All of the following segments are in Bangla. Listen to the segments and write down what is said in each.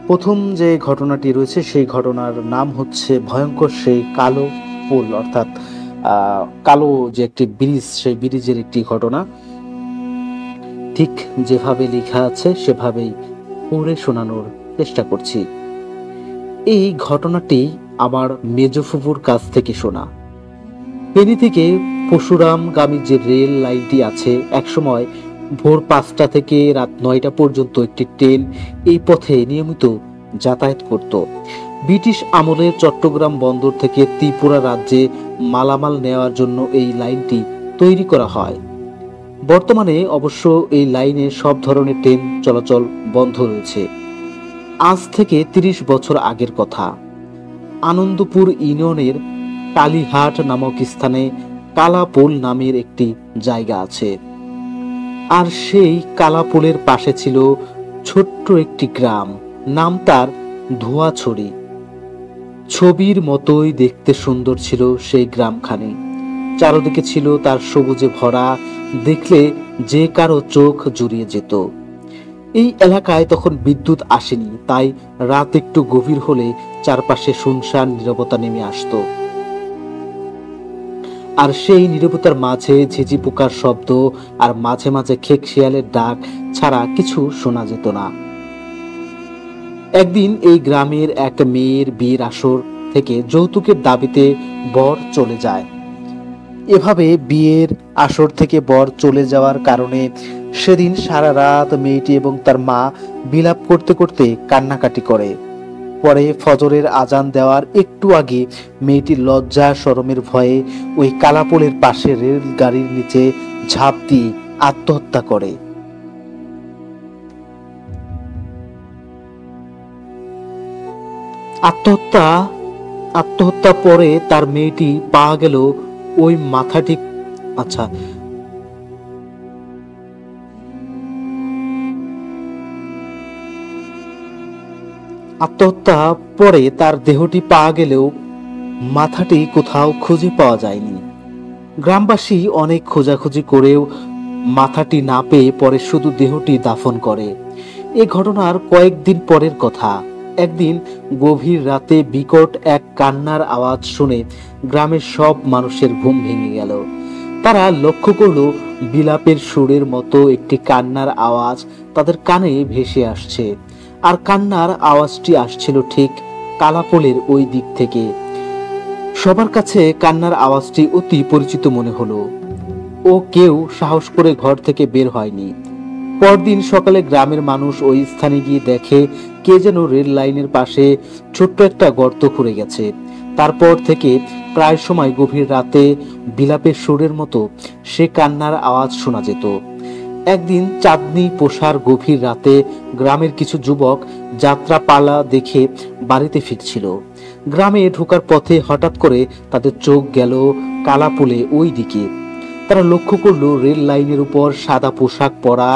প্রথম যে ঘটনাটি রয়েছে সেই ঘটনার নাম হচ্ছে ভয়ঙ্কর সেই কালো পোল, অর্থাৎ কালো যে একটি ব্রিজ, সেই ব্রিজের একটি ঘটনা। ঠিক যেভাবে লেখা আছে সেভাবেই পড়ে শোনানোর চেষ্টা করছি। এই ঘটনাটি আমার মেজ ফুফুর কাছ থেকে শোনা। ফেনী থেকে পরশুরামগামী যে রেল লাইনটি আছে, একসময় ভোর 5টা থেকে রাত 9টা পর্যন্ত একটি ট্রেন এই পথে নিয়মিত যাতায়াত করত। ব্রিটিশ আমলে চট্টগ্রাম বন্দর থেকে ত্রিপুরা রাজ্যে মালামাল নেওয়ার জন্য এই লাইনটি তৈরি করা হয়। বর্তমানে অবশ্য এই লাইনে সব ধরনের ট্রেন চলাচল বন্ধ রয়েছে। আজ থেকে 30 বছর আগের কথা। আনন্দপুর ইউনিয়নের কালীহাট নামক স্থানে কালাপোল নামের একটি জায়গা আছে। আর সেই কালাপোলের পাশে ছিল ছোট্ট একটি গ্রাম, নাম তার ধোয়াছড়ি। ছবির মতোই দেখতে সুন্দর ছিল সেই গ্রামখানি। চারদিকে ছিল তার সবুজে ভরা, দেখলে যে কারো চোখ জুড়িয়ে যেত। এই এলাকায় তখন বিদ্যুৎ আসেনি, তাই রাত একটু গভীর হলে চারপাশে শুনশান নীরবতা নেমে আসতো। আর সেই নীরবতার মাঝে ঝিঝি পোকার শব্দ আর মাঝে মাঝে খেক শিয়ালের ডাক ছাড়া কিছু শোনা যেত না। একদিন এই গ্রামের এক মেয়ের বিয়ের আসর থেকে যৌতুকের দাবিতে বর চলে যায়। এভাবে বিয়ের আসর থেকে বর চলে যাওয়ার কারণে সেদিন সারা রাত মেয়েটি এবং তার মা বিলাপ করতে করতে কান্নাকাটি করে। পরে ফজরের আজান দেওয়ার একটু আগে মেয়েটি লজ্জা শরমের ভয়ে ওই কালাপোলের পাশে রেল গাড়ির নিচে ঝাঁপ দিয়ে আত্মহত্যা করে। আত্মহত্যা পরে তার মেয়েটি পাওয়া গেল ওই মাথাটি আত্মহত্যা পরে তার দেহটি পাওয়া গেলেও মাথাটি কোথাও খুঁজে পাওয়া যায়নি। গ্রামবাসী অনেক খোঁজাখুঁজি করেও মাথাটি না পেয়ে পরে শুধু দেহটি দাফন করে। এ ঘটনার কয়েকদিন পরের কথা। একদিন গভীর রাতে বিকট এক কান্নার আওয়াজ শুনে গ্রামের সব মানুষের ঘুম ভেঙে গেল। তারা লক্ষ্য করলো বিলাপের সুরের মতো একটি কান্নার আওয়াজ তাদের কানে ভেসে আসছে। আর কান্নার আওয়াজটি আসছিল ঠিক কালাপোলের ওই দিক থেকে। সবার কাছে কান্নার আওয়াজটি অতি পরিচিত মনে হলো। ও কেউ সাহস করে ঘর থেকে বের হয়নি। পরদিন সকালে গ্রামের মানুষ ওই স্থানে গিয়ে দেখে কে যেন রেল লাইনের পাশে ছোট্ট একটা গর্ত খুঁড়ে গেছে। তারপর থেকে প্রায় সময় গভীর রাতে বিলাপের সুরের মতো সে কান্নার আওয়াজ শোনা যেত। একদিন চাঁদনি পোষার গভীর রাতে গ্রামের কিছু যুবক যাত্রা পালা দেখে বাড়িতে ফিরছিল। গ্রামে ঢোকার পথে হঠাৎ করে তাদের চোখ গেল কালাপোলে ওই দিকে। তারা লক্ষ্য করলো রেল লাইনের উপর সাদা পোশাক পরা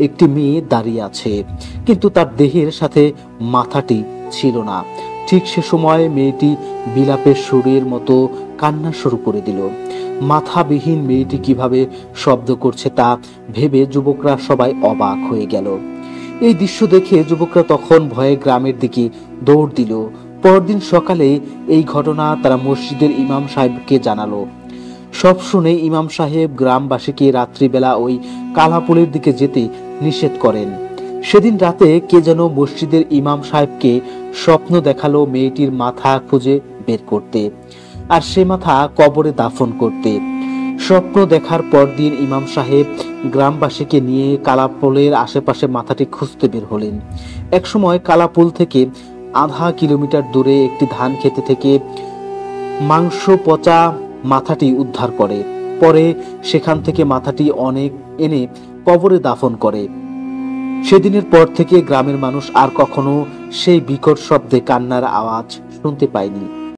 একটি মেয়ে দাঁড়িয়ে আছে, কিন্তু তার দেহের সাথে মাথাটি ছিল না। ঠিক সে সময় মেয়েটি বিলাপের সুরের মতো কান্না শুরু করে দিল। মাথাবিহীন মেয়েটি কিভাবে শব্দ করছে তা ভেবে যুবকরা সবাই অবাক হয়ে গেল। এই দৃশ্য দেখে যুবকরা তখন ভয়ে গ্রামের দিকে দৌড় দিল। পরদিন সকালে এই ঘটনা তারা মসজিদের ইমাম সাহেবকে জানালো। সব শুনে ইমাম সাহেব গ্রামবাসীকে রাত্রিবেলা ওই কালাপোলের দিকে যেতে নিষেধ করেন। সেদিন রাতে কে যেন মসজিদের ইমাম সাহেবকে স্বপ্ন দেখালো মেয়েটির মাথা খুঁজে বের করতে, আর সে মাথা কবরে দাফন করতে। স্বপ্ন দেখার পর দিন ইমাম সাহেব গ্রামবাসীকে নিয়ে কালাপোলের আশেপাশে মাথাটি খুঁজতে বের হলেন। একসময় কালাপোল থেকে আধা কিলোমিটার দূরে একটি ধান খেতে থেকে মাংস পচা মাথাটি উদ্ধার করে। পরে সেখান থেকে মাথাটি অনেক এনে কবরে দাফন করে। সেদিনের পর থেকে গ্রামের মানুষ আর কখনো সেই বিকট শব্দে কান্নার আওয়াজ শুনতে পায়নি।